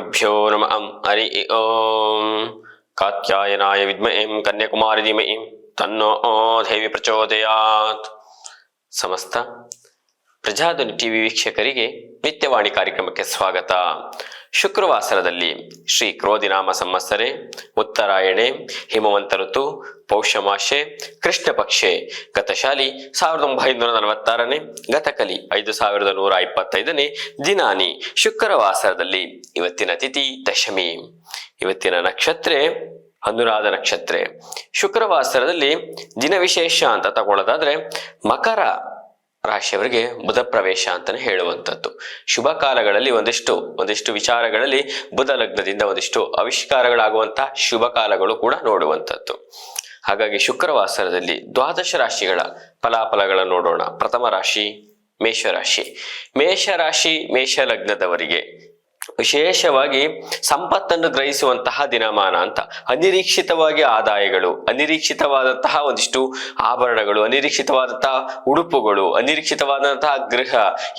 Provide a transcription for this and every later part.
ಗುರುಭ್ಯೋ ನಮಃ. ಹರಿ ಓಂ. ಕಾತ್ಯಾಯನಾಯ ವಿದ್ಮಹೇ ಕನ್ಯಾಕುಮಾರಿ ಧೀಮಹಿ ತನ್ನೋ ದೇವಿ ಪ್ರಚೋದಯಾತ್. ಸಮಸ್ತ ಪ್ರಜಾಧ್ವನಿ ಟಿವಿ ವೀಕ್ಷಕರಿಗೆ ನಿತ್ಯವಾಣಿ ಕಾರ್ಯಕ್ರಮಕ್ಕೆ ಸ್ವಾಗತ. ಶುಕ್ರವಾಸರದಲ್ಲಿ ಶ್ರೀ ಕ್ರೋಧಿನಾಮ ಸಂವತ್ಸರೆ ಉತ್ತರಾಯಣೆ ಹಿಮವಂತ ಋತು ಪೌಷಮಾಸೆ ಕೃಷ್ಣ ಪಕ್ಷೆ ಗತಶಾಲಿ 1946ನೇ ಗತಕಲಿ 5125ನೇ ದಿನಾನಿ ಶುಕ್ರವಾಸರದಲ್ಲಿ ಇವತ್ತಿನ ತಿಥಿ ದಶಮಿ. ಇವತ್ತಿನ ನಕ್ಷತ್ರ ಅನುರಾಧ ನಕ್ಷತ್ರ. ಶುಕ್ರವಾಸರದಲ್ಲಿ ದಿನ ವಿಶೇಷ ಅಂತ ತಗೊಳ್ಳೋದಾದ್ರೆ ಮಕರ ರಾಶಿಯವರಿಗೆ ಬುಧ ಪ್ರವೇಶ ಅಂತಾನೆ ಹೇಳುವಂಥದ್ದು. ಶುಭ ಕಾಲಗಳಲ್ಲಿ ಒಂದಿಷ್ಟು ವಿಚಾರಗಳಲ್ಲಿ ಬುಧ ಲಗ್ನದಿಂದ ಒಂದಿಷ್ಟು ಆವಿಷ್ಕಾರಗಳಾಗುವಂತ ಶುಭ ಕಾಲಗಳು ಕೂಡ ನೋಡುವಂಥದ್ದು. ಹಾಗಾಗಿ ಶುಕ್ರವಾಸರದಲ್ಲಿ ದ್ವಾದಶ ರಾಶಿಗಳ ಫಲಾಫಲಗಳನ್ನು ನೋಡೋಣ. ಪ್ರಥಮ ರಾಶಿ ಮೇಷರಾಶಿ. ಮೇಷರಾಶಿ ಮೇಷ ಲಗ್ನದವರಿಗೆ ವಿಶೇಷವಾಗಿ ಸಂಪತ್ತನ್ನು ಗ್ರಹಿಸುವಂತಹ ದಿನಮಾನ ಅಂತ. ಅನಿರೀಕ್ಷಿತವಾಗಿ ಆದಾಯಗಳು, ಅನಿರೀಕ್ಷಿತವಾದಂತಹ ಒಂದಿಷ್ಟು ಆಭರಣಗಳು, ಅನಿರೀಕ್ಷಿತವಾದಂತಹ ಉಡುಪುಗಳು, ಅನಿರೀಕ್ಷಿತವಾದಂತಹ ಗೃಹ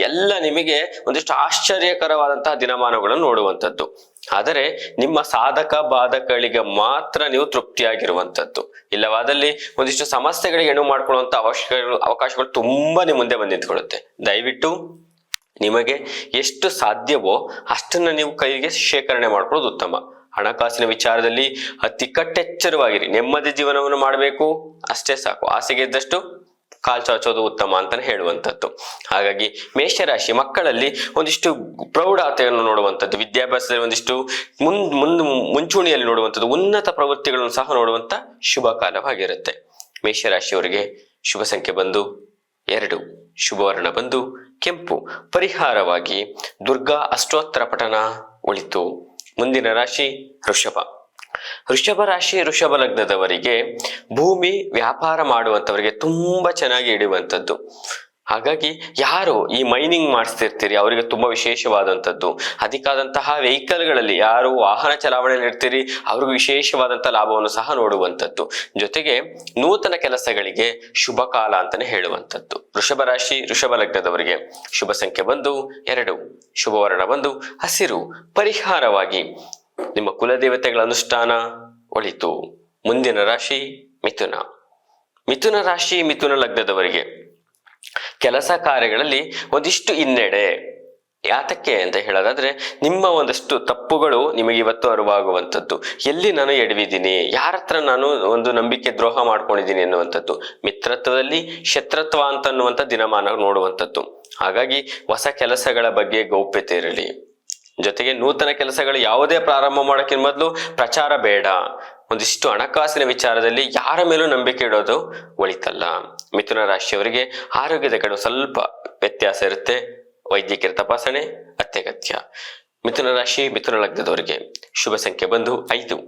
ಎಲ್ಲ ನಿಮಗೆ ಒಂದಿಷ್ಟು ಆಶ್ಚರ್ಯಕರವಾದಂತಹ ದಿನಮಾನಗಳನ್ನು ನೋಡುವಂಥದ್ದು. ಆದರೆ ನಿಮ್ಮ ಸಾಧಕ ಬಾಧಕಗಳಿಗೆ ಮಾತ್ರ ನೀವು ತೃಪ್ತಿಯಾಗಿರುವಂಥದ್ದು. ಇಲ್ಲವಾದಲ್ಲಿ ಒಂದಿಷ್ಟು ಸಮಸ್ಯೆಗಳಿಗೆ ಎಣು ಮಾಡ್ಕೊಳ್ಳುವಂತ ಅವಕಾಶಗಳು ತುಂಬಾ ನಿಮ್ಮ ಮುಂದೆ ಬಂದು ನಿಂತ್ಕೊಳ್ಳುತ್ತೆ. ದಯವಿಟ್ಟು ನಿಮಗೆ ಎಷ್ಟು ಸಾಧ್ಯವೋ ಅಷ್ಟನ್ನ ನೀವು ಕೈಗೆ ಶೇಖರಣೆ ಮಾಡ್ಕೊಳ್ಳೋದು ಉತ್ತಮ. ಹಣಕಾಸಿನ ವಿಚಾರದಲ್ಲಿ ಅತಿ ಕಟ್ಟೆಚ್ಚರವಾಗಿರಿ. ನೆಮ್ಮದಿ ಜೀವನವನ್ನು ಮಾಡಬೇಕು ಅಷ್ಟೇ ಸಾಕು. ಹಾಸಿಗೆ ಇದ್ದಷ್ಟು ಕಾಲ್ ಚಾಚೋದು ಉತ್ತಮ ಅಂತಾನೆ ಹೇಳುವಂಥದ್ದು. ಹಾಗಾಗಿ ಮೇಷರಾಶಿ ಮಕ್ಕಳಲ್ಲಿ ಒಂದಿಷ್ಟು ಪ್ರೌಢತೆಯನ್ನು ನೋಡುವಂಥದ್ದು, ವಿದ್ಯಾಭ್ಯಾಸದಲ್ಲಿ ಒಂದಿಷ್ಟು ಮುಂಚೂಣಿಯಲ್ಲಿ ನೋಡುವಂಥದ್ದು, ಉನ್ನತ ಪ್ರವೃತ್ತಿಗಳನ್ನು ಸಹ ನೋಡುವಂತ ಶುಭ ಕಾಲವಾಗಿರುತ್ತೆ. ಮೇಷರಾಶಿಯವರಿಗೆ ಶುಭ ಸಂಖ್ಯೆ ಬಂದು 2, ಶುಭವರ್ಣ ಬಂದು ಕೆಂಪು. ಪರಿಹಾರವಾಗಿ ದುರ್ಗಾ ಅಷ್ಟೋತ್ತರ ಪಠನ ಒಳಿತು. ಮುಂದಿನ ರಾಶಿ ವೃಷಭ. ವೃಷಭ ರಾಶಿ ವೃಷಭ ಲಗ್ನದವರಿಗೆ ಭೂಮಿ ವ್ಯಾಪಾರ ಮಾಡುವಂತವರಿಗೆ ತುಂಬಾ ಚೆನ್ನಾಗಿ ಹಿಡಿಯುವಂಥದ್ದು. ಹಾಗಾಗಿ ಯಾರು ಈ ಮೈನಿಂಗ್ ಮಾಡಿಸ್ತಿರ್ತೀರಿ ಅವರಿಗೆ ತುಂಬಾ ವಿಶೇಷವಾದಂಥದ್ದು. ಅದಕ್ಕಾದಂತಹ ವೆಹಿಕಲ್ಗಳಲ್ಲಿ ಯಾರು ವಾಹನ ಚಲಾವಣೆಯಲ್ಲಿ ಇರ್ತೀರಿ ಅವ್ರಿಗೂ ವಿಶೇಷವಾದಂತಹ ಲಾಭವನ್ನು ಸಹ ನೋಡುವಂಥದ್ದು. ಜೊತೆಗೆ ನೂತನ ಕೆಲಸಗಳಿಗೆ ಶುಭ ಕಾಲ ಅಂತಾನೆ ಹೇಳುವಂಥದ್ದು. ವೃಷಭ ರಾಶಿ ವೃಷಭ ಲಗ್ನದವರಿಗೆ ಶುಭ ಸಂಖ್ಯೆ ಬಂದು 2, ಶುಭವರ್ಣ ಬಂದು ಹಸಿರು. ಪರಿಹಾರವಾಗಿ ನಿಮ್ಮ ಕುಲದೇವತೆಗಳ ಅನುಷ್ಠಾನ ಒಳಿತು. ಮುಂದಿನ ರಾಶಿ ಮಿಥುನ. ಮಿಥುನ ರಾಶಿ ಮಿಥುನ ಲಗ್ನದವರಿಗೆ ಕೆಲಸ ಕಾರ್ಯಗಳಲ್ಲಿ ಒಂದಿಷ್ಟು ಹಿನ್ನಡೆ. ಯಾತಕ್ಕೆ ಅಂತ ಹೇಳೋದಾದ್ರೆ ನಿಮ್ಮ ಒಂದಷ್ಟು ತಪ್ಪುಗಳು ನಿಮಗೆ ಇವತ್ತು ಅರಿವಾಗುವಂಥದ್ದು. ಎಲ್ಲಿ ನಾನು ಎಡವಿದ್ದೀನಿ, ಯಾರ ಹತ್ರ ನಾನು ಒಂದು ನಂಬಿಕೆ ದ್ರೋಹ ಮಾಡ್ಕೊಂಡಿದ್ದೀನಿ ಅನ್ನುವಂಥದ್ದು. ಮಿತ್ರತ್ವದಲ್ಲಿ ಶತ್ರುತ್ವ ಅಂತನ್ನುವಂಥ ದಿನಮಾನ ನೋಡುವಂಥದ್ದು. ಹಾಗಾಗಿ ಹೊಸ ಕೆಲಸಗಳ ಬಗ್ಗೆ ಗೌಪ್ಯತೆ ಇರಲಿ. ಜೊತೆಗೆ ನೂತನ ಕೆಲಸಗಳು ಯಾವುದೇ ಪ್ರಾರಂಭ ಮಾಡೋಕ್ಕಿಂತ ಮೊದಲು ಪ್ರಚಾರ ಬೇಡ. ಒಂದಿಷ್ಟು ಹಣಕಾಸಿನ ವಿಚಾರದಲ್ಲಿ ಯಾರ ಮೇಲೂ ನಂಬಿಕೆ ಇಡೋದು ಒಳಿತಲ್ಲ. ಮಿಥುನ ರಾಶಿಯವರಿಗೆ ಆರೋಗ್ಯದ ಕಡೆ ಸ್ವಲ್ಪ ವ್ಯತ್ಯಾಸ ಇರುತ್ತೆ. ವೈದ್ಯಕೀಯ ತಪಾಸಣೆ ಅತ್ಯಗತ್ಯ. ಮಿಥುನ ರಾಶಿ ಮಿಥುನ ಲಗ್ನದವರಿಗೆ ಶುಭ ಸಂಖ್ಯೆ ಬಂದು 5,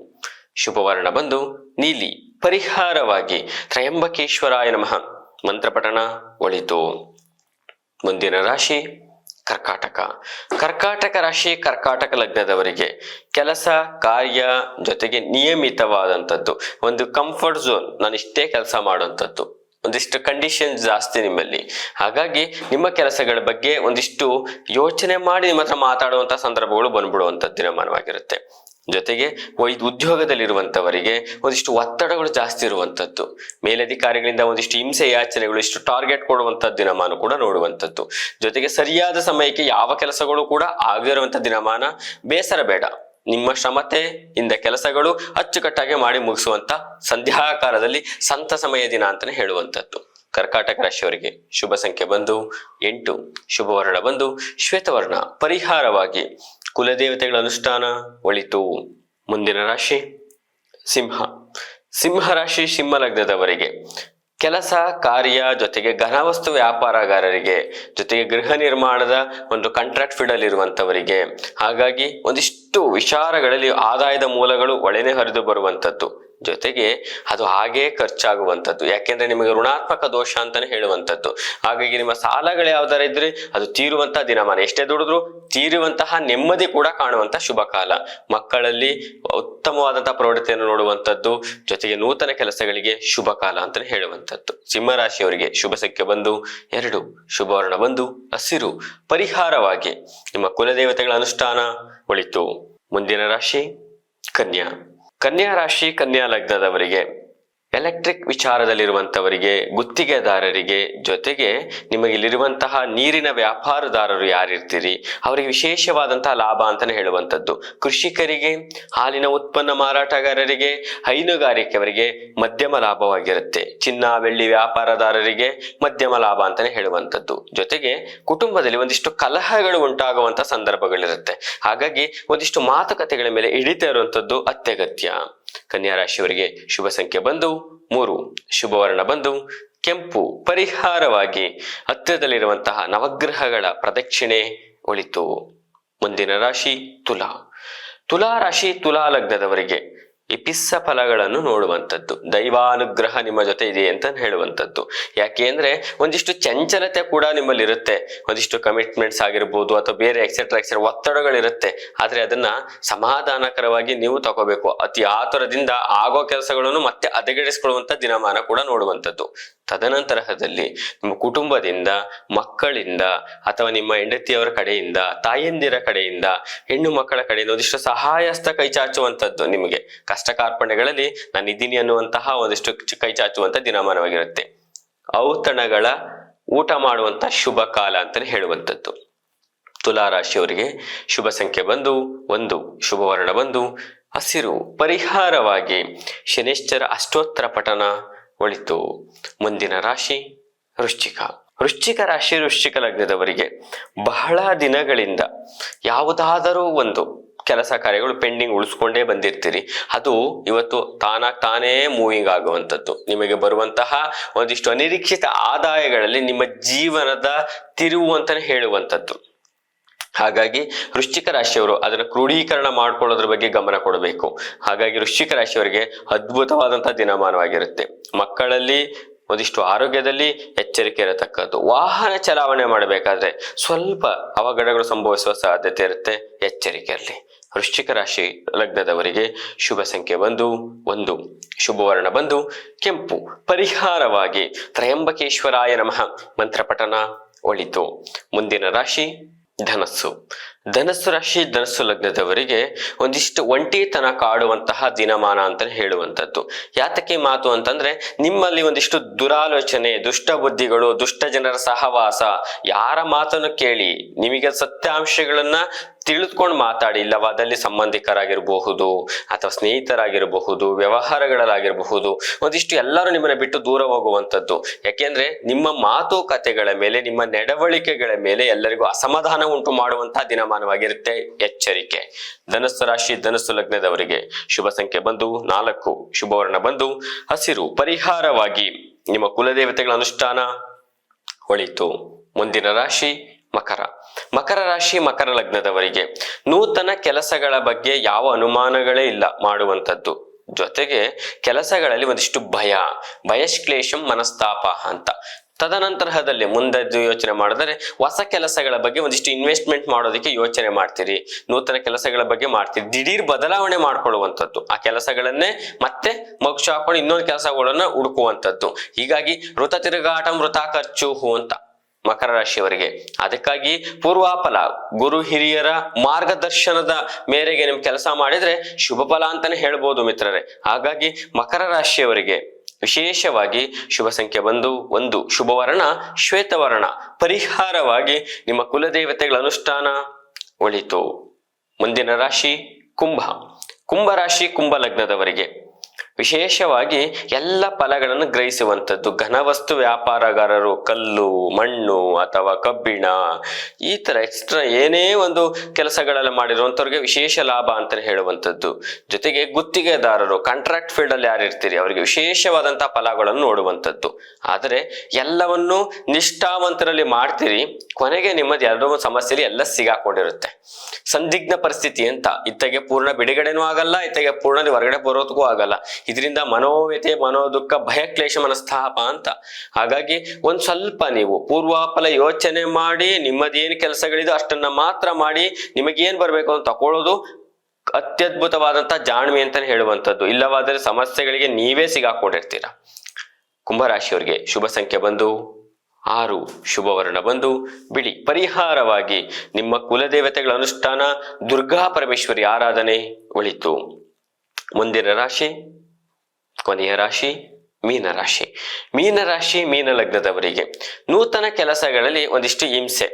ಶುಭವರ್ಣ ಬಂದು ನೀಲಿ. ಪರಿಹಾರವಾಗಿ ತ್ರಯಂಬಕೇಶ್ವರಾಯ ನಮಃ ಮಂತ್ರಪಠಣ ಒಳಿತು. ಮುಂದಿನ ರಾಶಿ ಕರ್ಕಾಟಕ. ಕರ್ಕಾಟಕ ರಾಶಿ ಕರ್ಕಾಟಕ ಲಗ್ನದವರಿಗೆ ಕೆಲಸ ಕಾರ್ಯ ಜೊತೆಗೆ ನಿಯಮಿತವಾದಂಥದ್ದು, ಒಂದು ಕಂಫರ್ಟ್ ಝೋನ್, ನಾನು ಇಷ್ಟೇ ಕೆಲಸ ಮಾಡುವಂಥದ್ದು, ಒಂದಿಷ್ಟು ಕಂಡೀಷನ್ ಜಾಸ್ತಿ ನಿಮ್ಮಲ್ಲಿ. ಹಾಗಾಗಿ ನಿಮ್ಮ ಕೆಲಸಗಳ ಬಗ್ಗೆ ಒಂದಿಷ್ಟು ಯೋಚನೆ ಮಾಡಿ ನಿಮ್ಮ ಹತ್ರ ಮಾತಾಡುವಂತ ಸಂದರ್ಭಗಳು ಬಂದ್ಬಿಡುವಂಥದ್ದು ದಿನಮಾನವಾಗಿರುತ್ತೆ. ಜೊತೆಗೆ ಉದ್ಯೋಗದಲ್ಲಿರುವಂತವರಿಗೆ ಒಂದಿಷ್ಟು ಒತ್ತಡಗಳು ಜಾಸ್ತಿ ಇರುವಂಥದ್ದು, ಮೇಲಧಿಕಾರಿಗಳಿಂದ ಒಂದಿಷ್ಟು ಹಿಂಸೆ ಯಾಚನೆಗಳು, ಇಷ್ಟು ಟಾರ್ಗೆಟ್ ಕೊಡುವಂಥದ್ದು ದಿನಮಾನ ಕೂಡ ನೋಡುವಂಥದ್ದು. ಜೊತೆಗೆ ಸರಿಯಾದ ಸಮಯಕ್ಕೆ ಯಾವ ಕೆಲಸಗಳು ಕೂಡ ಆಗಿರುವಂಥ ದಿನಮಾನ. ಬೇಸರ ಬೇಡ, ನಿಮ್ಮ ಶ್ರಮತೆ ಇಂದ ಕೆಲಸಗಳು ಅಚ್ಚುಕಟ್ಟಾಗಿ ಮಾಡಿ ಮುಗಿಸುವಂತ ಸಂಧ್ಯಾಕಾಲದಲ್ಲಿ ಸಂತ ಸಮಯ ದಿನ ಅಂತಾನೆ ಹೇಳುವಂಥದ್ದು. ಕರ್ಕಾಟಕ ರಾಶಿಯವರಿಗೆ ಶುಭ ಸಂಖ್ಯೆ ಬಂದು 8, ಶುಭವರ್ಣ ಬಂದು ಶ್ವೇತವರ್ಣ. ಪರಿಹಾರವಾಗಿ ಕುಲದೇವತೆಗಳ ಅನುಷ್ಠಾನ ಒಳಿತು. ಮುಂದಿನ ರಾಶಿ ಸಿಂಹ. ಸಿಂಹ ರಾಶಿ ಸಿಂಹ ಲಗ್ನದವರಿಗೆ ಕೆಲಸ ಕಾರ್ಯ ಜೊತೆಗೆ ಘನವಸ್ತು ವ್ಯಾಪಾರಗಾರರಿಗೆ, ಜೊತೆಗೆ ಗೃಹ ನಿರ್ಮಾಣದ ಒಂದು ಕಾಂಟ್ರಾಕ್ಟ್ ಫೀಲ್ಡ್ ಅಲ್ಲಿ ಇರುವಂತವರಿಗೆ, ಹಾಗಾಗಿ ಒಂದಿಷ್ಟು ವಿಚಾರಗಳಲ್ಲಿ ಆದಾಯದ ಮೂಲಗಳು ಒಳೆನೆ ಹರಿದು ಬರುವಂಥದ್ದು. ಜೊತೆಗೆ ಅದು ಹಾಗೇ ಖರ್ಚಾಗುವಂಥದ್ದು. ಯಾಕೆಂದ್ರೆ ನಿಮಗೆ ಋಣಾತ್ಮಕ ದೋಷ ಅಂತಾನೆ ಹೇಳುವಂಥದ್ದು. ಹಾಗಾಗಿ ನಿಮ್ಮ ಸಾಲಗಳು ಯಾವ್ದಾರ ಇದ್ರೆ ಅದು ತೀರುವಂತಹ ದಿನಮಾನ. ಎಷ್ಟೇ ದುಡಿದ್ರು ತೀರುವಂತಹ ನೆಮ್ಮದಿ ಕೂಡ ಕಾಣುವಂತ ಶುಭ ಕಾಲ. ಮಕ್ಕಳಲ್ಲಿ ಉತ್ತಮವಾದಂತಹ ಪ್ರವೃತ್ತಿಯನ್ನು ನೋಡುವಂಥದ್ದು. ಜೊತೆಗೆ ನೂತನ ಕೆಲಸಗಳಿಗೆ ಶುಭ ಕಾಲ ಅಂತಾನೆ ಹೇಳುವಂಥದ್ದು. ಸಿಂಹರಾಶಿಯವರಿಗೆ ಶುಭ ಸಂಖ್ಯೆ ಬಂದು 2, ಶುಭವರ್ಣ ಬಂದು ಹಸಿರು. ಪರಿಹಾರವಾಗಿ ನಿಮ್ಮ ಕುಲದೇವತೆಗಳ ಅನುಷ್ಠಾನ ಒಳಿತು. ಮುಂದಿನ ರಾಶಿ ಕನ್ಯಾ. ಕನ್ಯಾ ರಾಶಿ ಕನ್ಯಾ ಲಗ್ನದವರಿಗೆ ಎಲೆಕ್ಟ್ರಿಕ್ ವಿಚಾರದಲ್ಲಿರುವಂತವರಿಗೆ, ಗುತ್ತಿಗೆದಾರರಿಗೆ, ಜೊತೆಗೆ ನಿಮಗಿಲ್ಲಿರುವಂತಹ ನೀರಿನ ವ್ಯಾಪಾರದಾರರು ಯಾರಿರ್ತೀರಿ ಅವರಿಗೆ ವಿಶೇಷವಾದಂತಹ ಲಾಭ ಅಂತಾನೆ ಹೇಳುವಂಥದ್ದು. ಕೃಷಿಕರಿಗೆ, ಹಾಲಿನ ಉತ್ಪನ್ನ ಮಾರಾಟಗಾರರಿಗೆ, ಹೈನುಗಾರಿಕೆಯವರಿಗೆ ಮಧ್ಯಮ ಲಾಭವಾಗಿರುತ್ತೆ. ಚಿನ್ನ ಬೆಳ್ಳಿ ವ್ಯಾಪಾರದಾರರಿಗೆ ಮಧ್ಯಮ ಲಾಭ ಅಂತಾನೆ ಹೇಳುವಂಥದ್ದು. ಜೊತೆಗೆ ಕುಟುಂಬದಲ್ಲಿ ಒಂದಿಷ್ಟು ಕಲಹಗಳು ಉಂಟಾಗುವಂತ ಸಂದರ್ಭಗಳಿರುತ್ತೆ. ಹಾಗಾಗಿ ಒಂದಿಷ್ಟು ಮಾತುಕತೆಗಳ ಮೇಲೆ ಹಿಡಿತಾ ಇರುವಂಥದ್ದು ಅತ್ಯಗತ್ಯ. ಕನ್ಯಾ ರಾಶಿಯವರಿಗೆ ಶುಭ ಸಂಖ್ಯೆ ಬಂದು 3, ಶುಭ ವರ್ಣ ಬಂದು ಕೆಂಪು. ಪರಿಹಾರವಾಗಿ ಹತ್ತಿರದಲ್ಲಿರುವಂತಹ ನವಗ್ರಹಗಳ ಪ್ರದಕ್ಷಿಣೆ ಒಳಿತು. ಮುಂದಿನ ರಾಶಿ ತುಲಾ. ತುಲಾ ರಾಶಿ ತುಲಾ ಲಗ್ನದವರಿಗೆ ಈ ಪಿಸ್ಸ ಫಲಗಳನ್ನು ನೋಡುವಂಥದ್ದು. ದೈವಾನುಗ್ರಹ ನಿಮ್ಮ ಜೊತೆ ಇದೆ ಅಂತ ಹೇಳುವಂಥದ್ದು. ಯಾಕೆಂದ್ರೆ ಒಂದಿಷ್ಟು ಚಂಚಲತೆ ಕೂಡ ನಿಮ್ಮಲ್ಲಿ ಇರುತ್ತೆ. ಒಂದಿಷ್ಟು ಕಮಿಟ್ಮೆಂಟ್ಸ್ ಆಗಿರ್ಬೋದು ಅಥವಾ ಬೇರೆ ಎಕ್ಸೆಟ್ರಾ ಒತ್ತಡಗಳಿರುತ್ತೆ. ಆದ್ರೆ ಅದನ್ನ ಸಮಾಧಾನಕರವಾಗಿ ನೀವು ತಗೋಬೇಕು. ಅತಿ ಆತುರದಿಂದ ಆಗೋ ಕೆಲಸಗಳನ್ನು ಮತ್ತೆ ಹದಗೆಡಿಸ್ಕೊಳ್ಳುವಂತ ದಿನಮಾನ ಕೂಡ ನೋಡುವಂಥದ್ದು. ತದನಂತರದಲ್ಲಿ ನಿಮ್ಮ ಕುಟುಂಬದಿಂದ, ಮಕ್ಕಳಿಂದ ಅಥವಾ ನಿಮ್ಮ ಹೆಂಡತಿಯವರ ಕಡೆಯಿಂದ, ತಾಯಂದಿರ ಕಡೆಯಿಂದ, ಹೆಣ್ಣು ಮಕ್ಕಳ ಕಡೆಯಿಂದ ಒಂದಿಷ್ಟು ಸಹಾಯಸ್ತ ಕೈ ಚಾಚುವಂಥದ್ದು. ನಿಮಗೆ ಕಷ್ಟ ಕಾರ್ಪಣ್ಯಗಳಲ್ಲಿ ನಾನು ಇದ್ದೀನಿ ಅನ್ನುವಂತಹ ಒಂದಿಷ್ಟು ಕೈ ಚಾಚುವಂತ ದಿನಮಾನವಾಗಿರುತ್ತೆ. ಔತಣಗಳ ಊಟ ಮಾಡುವಂತ ಶುಭ ಕಾಲ ಅಂತಾನೆ ಹೇಳುವಂಥದ್ದು. ತುಲಾ ರಾಶಿಯವರಿಗೆ ಶುಭ ಸಂಖ್ಯೆ ಬಂದು 1, ಶುಭ ವರ್ಣ ಬಂದು ಹಸಿರು. ಪರಿಹಾರವಾಗಿ ಶನಿಶ್ಚರ ಅಷ್ಟೋತ್ತರ ಪಠನ ಒಳಿತು. ಮುಂದಿನ ರಾಶಿ ವೃಶ್ಚಿಕ. ವೃಶ್ಚಿಕ ರಾಶಿ ವೃಶ್ಚಿಕ ಲಗ್ನದವರಿಗೆ ಬಹಳ ದಿನಗಳಿಂದ ಯಾವುದಾದರೂ ಒಂದು ಕೆಲಸ ಕಾರ್ಯಗಳು ಪೆಂಡಿಂಗ್ ಉಳಿಸ್ಕೊಂಡೇ ಬಂದಿರ್ತೀರಿ. ಅದು ಇವತ್ತು ತಾನೇ ಮೂವಿಂಗ್ ಆಗುವಂಥದ್ದು. ನಿಮಗೆ ಬರುವಂತಹ ಒಂದಿಷ್ಟು ಅನಿರೀಕ್ಷಿತ ಆದಾಯಗಳಲ್ಲಿ ನಿಮ್ಮ ಜೀವನದ ತಿರುವು ಅಂತಾನೆ ಹೇಳುವಂಥದ್ದು. ಹಾಗಾಗಿ ವೃಶ್ಚಿಕ ರಾಶಿಯವರು ಅದನ್ನ ಕ್ರೋಢೀಕರಣ ಮಾಡ್ಕೊಳ್ಳೋದ್ರ ಬಗ್ಗೆ ಗಮನ ಕೊಡಬೇಕು. ಹಾಗಾಗಿ ವೃಶ್ಚಿಕ ರಾಶಿಯವರಿಗೆ ಅದ್ಭುತವಾದಂತಹ ದಿನಮಾನವಾಗಿರುತ್ತೆ. ಮಕ್ಕಳಲ್ಲಿ ಒಂದಿಷ್ಟು ಆರೋಗ್ಯದಲ್ಲಿ ಎಚ್ಚರಿಕೆ ಇರತಕ್ಕದ್ದು. ವಾಹನ ಚಲಾವಣೆ ಮಾಡಬೇಕಾದ್ರೆ ಸ್ವಲ್ಪ ಅವಘಡಗಳು ಸಂಭವಿಸುವ ಸಾಧ್ಯತೆ ಇರುತ್ತೆ, ಎಚ್ಚರಿಕೆ ಇರಲಿ. ವೃಶ್ಚಿಕ ರಾಶಿ ಲಗ್ನದವರಿಗೆ ಶುಭ ಸಂಖ್ಯೆ ಬಂದು 1, ಶುಭ ವರ್ಣ ಬಂದು ಕೆಂಪು. ಪರಿಹಾರವಾಗಿ ತ್ರಯಂಬಕೇಶ್ವರಾಯ ನಮಃ ಮಂತ್ರ ಪಠನ ಒಳಿತು. ಮುಂದಿನ ರಾಶಿ ಧನಸ್ಸು. ಧನಸ್ಸು ರಾಶಿ ಧನಸ್ಸು ಲಗ್ನದವರಿಗೆ ಒಂದಿಷ್ಟು ಒಂಟಿತನ ಕಾಡುವಂತಹ ದಿನಮಾನ ಅಂತ ಹೇಳುವಂಥದ್ದು. ಯಾತಕ್ಕೆ ಮಾತು ಅಂತಂದ್ರೆ ನಿಮ್ಮಲ್ಲಿ ಒಂದಿಷ್ಟು ದುರಾಲೋಚನೆ, ದುಷ್ಟ ಬುದ್ಧಿಗಳು, ದುಷ್ಟ ಜನರ ಸಹವಾಸ, ಯಾರ ಮಾತನ್ನು ಕೇಳಿ ನಿಮಗೆ ಸತ್ಯಾಂಶಗಳನ್ನ ತಿಳಿದುಕೊಂಡು ಮಾತಾಡಿ. ಇಲ್ಲವಾದಲ್ಲಿ ಸಂಬಂಧಿಕರಾಗಿರಬಹುದು ಅಥವಾ ಸ್ನೇಹಿತರಾಗಿರಬಹುದು, ವ್ಯವಹಾರಗಳಾಗಿರಬಹುದು, ಒಂದಿಷ್ಟು ಎಲ್ಲರೂ ನಿಮ್ಮನ್ನ ಬಿಟ್ಟು ದೂರ ಹೋಗುವಂಥದ್ದು. ಯಾಕೆಂದ್ರೆ ನಿಮ್ಮ ಮಾತುಕತೆಗಳ ಮೇಲೆ, ನಿಮ್ಮ ನಡವಳಿಕೆಗಳ ಮೇಲೆ ಎಲ್ಲರಿಗೂ ಅಸಮಾಧಾನ ಉಂಟು ಮಾಡುವಂತಹ ದಿನಮಾನವಾಗಿರುತ್ತೆ, ಎಚ್ಚರಿಕೆ. ಧನಸ್ಸು ರಾಶಿ ಧನಸ್ಸು ಲಗ್ನದವರಿಗೆ ಶುಭ ಸಂಖ್ಯೆ ಬಂದು 4, ಶುಭ ವರ್ಣ ಬಂದು ಹಸಿರು. ಪರಿಹಾರವಾಗಿ ನಿಮ್ಮ ಕುಲದೇವತೆಗಳ ಅನುಷ್ಠಾನ ಒಳಿತು. ಮುಂದಿನ ರಾಶಿ ಮಕರ. ಮಕರ ರಾಶಿ ಮಕರ ಲಗ್ನದವರಿಗೆ ನೂತನ ಕೆಲಸಗಳ ಬಗ್ಗೆ ಯಾವ ಅನುಮಾನಗಳೇ ಇಲ್ಲ ಮಾಡುವಂಥದ್ದು. ಜೊತೆಗೆ ಕೆಲಸಗಳಲ್ಲಿ ಒಂದಿಷ್ಟು ಭಯಶ್ಕ್ಲೇಷಂ ಮನಸ್ತಾಪ ಅಂತ. ತದನಂತರದಲ್ಲಿ ಮುಂದದ್ದು ಯೋಚನೆ ಮಾಡಿದರೆ ಹೊಸ ಕೆಲಸಗಳ ಬಗ್ಗೆ ಒಂದಿಷ್ಟು ಇನ್ವೆಸ್ಟ್ಮೆಂಟ್ ಮಾಡೋದಕ್ಕೆ ಯೋಚನೆ ಮಾಡ್ತೀರಿ, ನೂತನ ಕೆಲಸಗಳ ಬಗ್ಗೆ ಮಾಡ್ತೀರಿ, ದಿಢೀರ್ ಬದಲಾವಣೆ ಮಾಡ್ಕೊಳ್ಳುವಂಥದ್ದು. ಆ ಕೆಲಸಗಳನ್ನೇ ಮತ್ತೆ ಮಗ್ಚು ಹಾಕೊಂಡು ಇನ್ನೊಂದು ಕೆಲಸಗಳನ್ನ ಹುಡುಕುವಂಥದ್ದು. ಹೀಗಾಗಿ ವೃತ ತಿರುಗಾಟ ವೃತ ಖರ್ಚು ಅಂತ ಮಕರ ರಾಶಿಯವರಿಗೆ. ಅದಕ್ಕಾಗಿ ಪೂರ್ವಾಫಲ ಗುರು ಹಿರಿಯರ ಮಾರ್ಗದರ್ಶನದ ಮೇರೆಗೆ ನಿಮ್ ಕೆಲಸ ಮಾಡಿದ್ರೆ ಶುಭ ಫಲ ಅಂತಾನೆ ಹೇಳ್ಬೋದು ಮಿತ್ರರೇ. ಹಾಗಾಗಿ ಮಕರ ರಾಶಿಯವರಿಗೆ ವಿಶೇಷವಾಗಿ ಶುಭ ಸಂಖ್ಯೆ ಬಂದು 1, ಶುಭ ವರ್ಣ ಶ್ವೇತವರ್ಣ. ಪರಿಹಾರವಾಗಿ ನಿಮ್ಮ ಕುಲದೇವತೆಗಳ ಅನುಷ್ಠಾನ ಒಳಿತು. ಮುಂದಿನ ರಾಶಿ ಕುಂಭ. ಕುಂಭ ರಾಶಿ ಕುಂಭ ಲಗ್ನದವರಿಗೆ ವಿಶೇಷವಾಗಿ ಎಲ್ಲ ಫಲಗಳನ್ನು ಗ್ರಹಿಸುವಂಥದ್ದು. ಘನವಸ್ತು ವ್ಯಾಪಾರಗಾರರು, ಕಲ್ಲು ಮಣ್ಣು ಅಥವಾ ಕಬ್ಬಿಣ ಈ ತರ ಎಕ್ಸ್ಟ್ರಾ ಏನೇ ಒಂದು ಕೆಲಸಗಳೆಲ್ಲ ಮಾಡಿರುವಂಥವ್ರಿಗೆ ವಿಶೇಷ ಲಾಭ ಅಂತ ಹೇಳುವಂಥದ್ದು. ಜೊತೆಗೆ ಗುತ್ತಿಗೆದಾರರು, ಕಾಂಟ್ರಾಕ್ಟ್ ಫೀಲ್ಡ್ ಅಲ್ಲಿ ಯಾರಿರ್ತೀರಿ ಅವರಿಗೆ ವಿಶೇಷವಾದಂತಹ ಫಲಗಳನ್ನು ನೋಡುವಂಥದ್ದು. ಆದರೆ ಎಲ್ಲವನ್ನೂ ನಿಷ್ಠಾವಂತರಲ್ಲಿ ಮಾಡ್ತೀರಿ, ಕೊನೆಗೆ ನಿಮ್ಮದು ಯಾವುದೋ ಒಂದು ಸಮಸ್ಯೆಯಲ್ಲಿ ಎಲ್ಲ ಸಿಗಾಕೊಂಡಿರುತ್ತೆ. ಸಂದಿಗ್ಧ ಪರಿಸ್ಥಿತಿ ಅಂತ. ಇತ್ತಗೆ ಪೂರ್ಣ ಬಿಡುಗಡೆನೂ ಆಗಲ್ಲ, ಇತ್ತಗೆ ಪೂರ್ಣ ಹೊರಗಡೆ ಬರೋದಕ್ಕೂ ಆಗಲ್ಲ. ಇದರಿಂದ ಮನೋವ್ಯತೆ, ಮನೋದುಃಖ, ಭಯಕ್ಲೇಶ, ಮನಸ್ತಾಪ ಅಂತ. ಹಾಗಾಗಿ ಒಂದ್ ಸ್ವಲ್ಪ ನೀವು ಪೂರ್ವಾಫಲ ಯೋಚನೆ ಮಾಡಿ ನಿಮ್ಮದೇನು ಕೆಲಸಗಳಿದೆ ಅಷ್ಟನ್ನ ಮಾತ್ರ ಮಾಡಿ ನಿಮಗೇನ್ ಬರ್ಬೇಕು ಅಂತ ತಕೊಳ್ಳೋದು ಅತ್ಯದ್ಭುತವಾದಂತ ಜಾಣ್ಮೆ ಅಂತಾನೆ ಹೇಳುವಂಥದ್ದು. ಇಲ್ಲವಾದರೆ ಸಮಸ್ಯೆಗಳಿಗೆ ನೀವೇ ಸಿಗಾಕೊಂಡಿರ್ತೀರ. ಕುಂಭರಾಶಿಯವರಿಗೆ ಶುಭ ಸಂಖ್ಯೆ ಬಂದು 6 ಶುಭವರ್ಣ ಬಂದು ಬಿಳಿ. ಪರಿಹಾರವಾಗಿ ನಿಮ್ಮ ಕುಲದೇವತೆಗಳ ಅನುಷ್ಠಾನ, ದುರ್ಗಾ ಪರಮೇಶ್ವರಿ ಆರಾಧನೆ ಒಳಿತು. ಮುಂದಿನ ರಾಶಿ, ಕೊನೆಯ ರಾಶಿ ಮೀನರಾಶಿ. ಮೀನರಾಶಿ ಮೀನ ಲಗ್ನದವರಿಗೆ ನೂತನ ಕೆಲಸಗಳಲ್ಲಿ ಒಂದಿಷ್ಟು ಹಿಂಸೆ,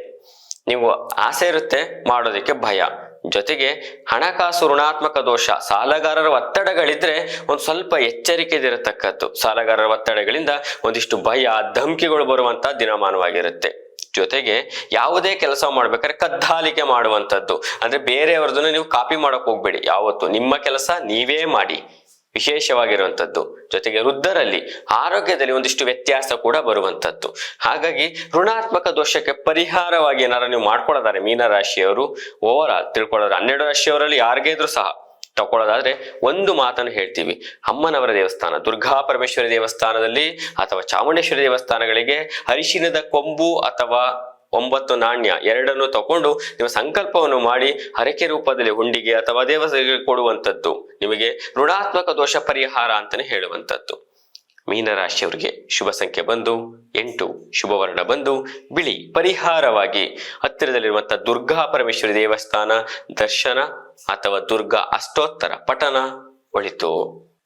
ನೀವು ಆಸೆ ಇರುತ್ತೆ ಮಾಡೋದಕ್ಕೆ ಭಯ, ಜೊತೆಗೆ ಹಣಕಾಸು ಋಣಾತ್ಮಕ ದೋಷ, ಸಾಲಗಾರರ ಒತ್ತಡಗಳಿದ್ರೆ ಒಂದು ಸ್ವಲ್ಪ ಎಚ್ಚರಿಕೆ ಇರತಕ್ಕದ್ದು. ಸಾಲಗಾರರ ಒತ್ತಡಗಳಿಂದ ಒಂದಿಷ್ಟು ಭಯ, ಧಮಕಿಗಳು ಬರುವಂತ ದಿನಮಾನವಾಗಿರುತ್ತೆ. ಜೊತೆಗೆ ಯಾವುದೇ ಕೆಲಸ ಮಾಡ್ಬೇಕಾದ್ರೆ ಕದ್ದಾಲಿಕೆ ಮಾಡುವಂಥದ್ದು, ಅಂದ್ರೆ ಬೇರೆಯವ್ರದನ್ನ ನೀವು ಕಾಪಿ ಮಾಡಕ್ ಹೋಗ್ಬೇಡಿ. ಯಾವತ್ತು ನಿಮ್ಮ ಕೆಲಸ ನೀವೇ ಮಾಡಿ, ವಿಶೇಷವಾಗಿರುವಂಥದ್ದು. ಜೊತೆಗೆ ವೃದ್ಧರಲ್ಲಿ ಆರೋಗ್ಯದಲ್ಲಿ ಒಂದಿಷ್ಟು ವ್ಯತ್ಯಾಸ ಕೂಡ ಬರುವಂಥದ್ದು. ಹಾಗಾಗಿ ಋಣಾತ್ಮಕ ದೋಷಕ್ಕೆ ಪರಿಹಾರವಾಗಿ ಏನಾರು ನೀವು ಮಾಡ್ಕೊಳ್ಳೋದಾದ್ರೆ ಮೀನರಾಶಿಯವರು ಓವರ್ ಆಲ್ ತಿಳ್ಕೊಳ್ಳೋದಾದ್ರೆ, 12 ರಾಶಿಯವರಲ್ಲಿ ಯಾರಿಗೇ ಇದ್ರೂ ಸಹ ತಗೊಳ್ಳೋದಾದ್ರೆ ಒಂದು ಮಾತನ್ನು ಹೇಳ್ತೀವಿ. ಅಮ್ಮನವರ ದೇವಸ್ಥಾನ, ದುರ್ಗಾ ಪರಮೇಶ್ವರಿ ದೇವಸ್ಥಾನದಲ್ಲಿ ಅಥವಾ ಚಾಮುಂಡೇಶ್ವರಿ ದೇವಸ್ಥಾನಗಳಿಗೆ ಅರಿಶಿನದ ಕೊಂಬು ಅಥವಾ 9 ನಾಣ್ಯ ಎರಡನ್ನು ತಕೊಂಡು ನಿಮ್ಮ ಸಂಕಲ್ಪವನ್ನು ಮಾಡಿ ಹರಕೆ ರೂಪದಲ್ಲಿ ಹುಂಡಿಗೆ ಅಥವಾ ದೇವಸ್ಥಾನಕ್ಕೆ ಕೊಡುವಂಥದ್ದು ನಿಮಗೆ ಋಣಾತ್ಮಕ ದೋಷ ಪರಿಹಾರ ಅಂತಾನೆ ಹೇಳುವಂಥದ್ದು. ಮೀನರಾಶಿಯವರಿಗೆ ಶುಭ ಸಂಖ್ಯೆ ಬಂದು 8, ಶುಭವರ್ಣ ಬಂದು ಬಿಳಿ. ಪರಿಹಾರವಾಗಿ ಹತ್ತಿರದಲ್ಲಿರುವಂತಹ ದುರ್ಗಾ ಪರಮೇಶ್ವರಿ ದೇವಸ್ಥಾನ ದರ್ಶನ ಅಥವಾ ದುರ್ಗಾ ಅಷ್ಟೋತ್ತರ ಪಠನ ಒಳಿತು.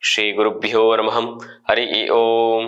ಶ್ರೀ ಗುರುಭ್ಯೋ ನಮಃ. ಹರಿ ಓಂ.